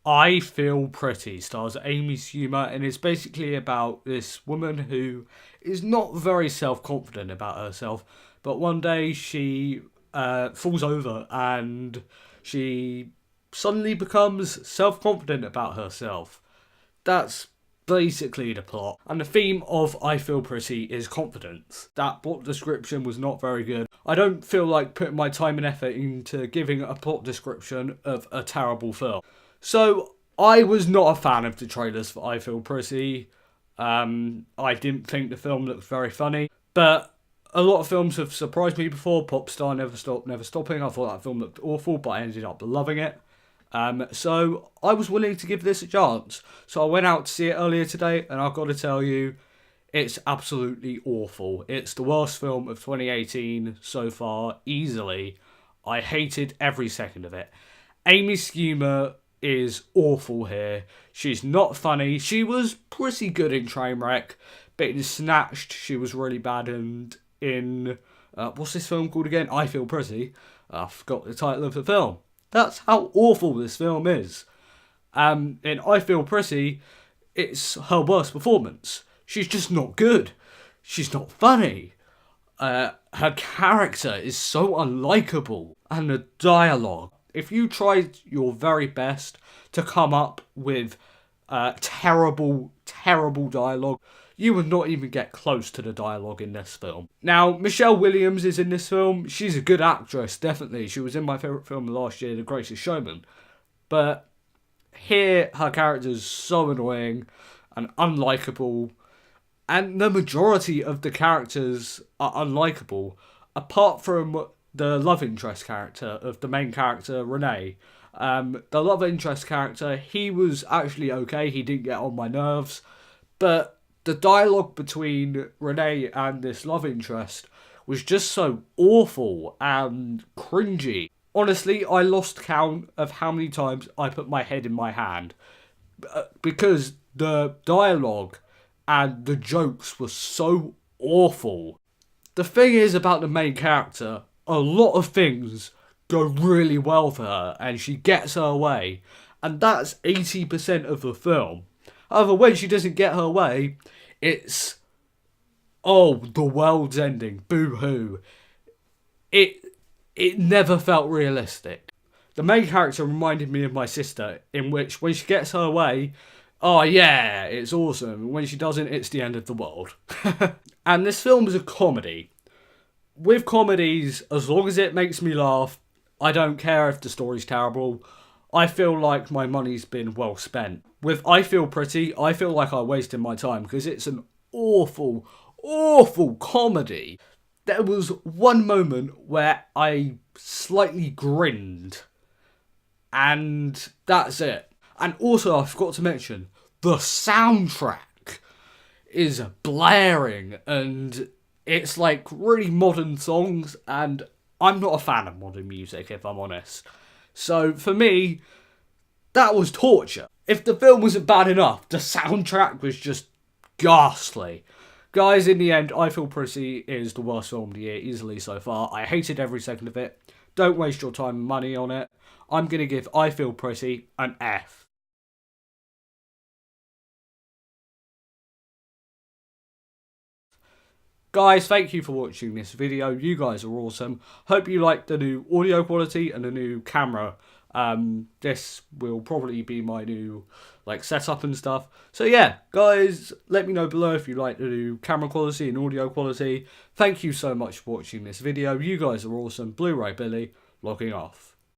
I Feel Pretty stars Amy Schumer, and it's basically about this woman who is not very self-confident about herself, but one day she falls over and she suddenly becomes self-confident about herself. That's basically the plot. And the theme of I Feel Pretty is confidence. That plot description was not very good. I don't feel like putting my time and effort into giving a plot description of a terrible film. So, I was not a fan of the trailers for I Feel Pretty. I didn't think the film looked very funny. But a lot of films have surprised me before. Popstar, Never Stop, Never Stopping. I thought that film looked awful, but I ended up loving it. So I was willing to give this a chance. So I went out to see it earlier today, and I've got to tell you, it's absolutely awful. It's the worst film of 2018 so far, easily. I hated every second of it. Amy Schumer is awful here. She's not funny. She was pretty good in Trainwreck, but in Snatched, she was really bad. And in, what's this film called again? I Feel Pretty. I forgot the title of the film. That's how awful this film is. In I Feel Pretty, it's her worst performance. She's just not good. She's not funny. Her character is so unlikable. And the dialogue. If you tried your very best to come up with terrible, terrible dialogue, you would not even get close to the dialogue in this film. Now, Michelle Williams is in this film. She's a good actress, definitely. She was in my favourite film last year, The Greatest Showman. But here, her character is so annoying and unlikable. And the majority of the characters are unlikable, apart from the love interest character of the main character, Renee. The love interest character, he was actually okay. He didn't get on my nerves. But the dialogue between Renee and this love interest was just so awful and cringy. Honestly, I lost count of how many times I put my head in my hand. Because the dialogue and the jokes were so awful. The thing is about the main character, a lot of things go really well for her and she gets her way. And that's 80% of the film. However, when she doesn't get her way, it's, oh, the world's ending, boo-hoo. It never felt realistic. The main character reminded me of my sister, in which when she gets her way, oh yeah, it's awesome. When she doesn't, it's the end of the world. And this film is a comedy. With comedies, as long as it makes me laugh, I don't care if the story's terrible. I feel like my money's been well spent. With I Feel Pretty, I feel like I wasted my time because it's an awful, awful comedy. There was one moment where I slightly grinned, and that's it. And also, I forgot to mention, the soundtrack is blaring, and it's like really modern songs, and I'm not a fan of modern music, if I'm honest. So, for me, that was torture. If the film wasn't bad enough, the soundtrack was just ghastly. Guys, in the end, I Feel Pretty is the worst film of the year easily so far. I hated every second of it. Don't waste your time and money on it. I'm going to give I Feel Pretty an F. Guys, thank you for watching this video. You guys are awesome. Hope you liked the new audio quality and the new camera. This will probably be my new setup and stuff. So yeah, guys, let me know below if you like the new camera quality and audio quality. Thank you so much for watching this video. You guys are awesome. Blu-ray Billy, logging off.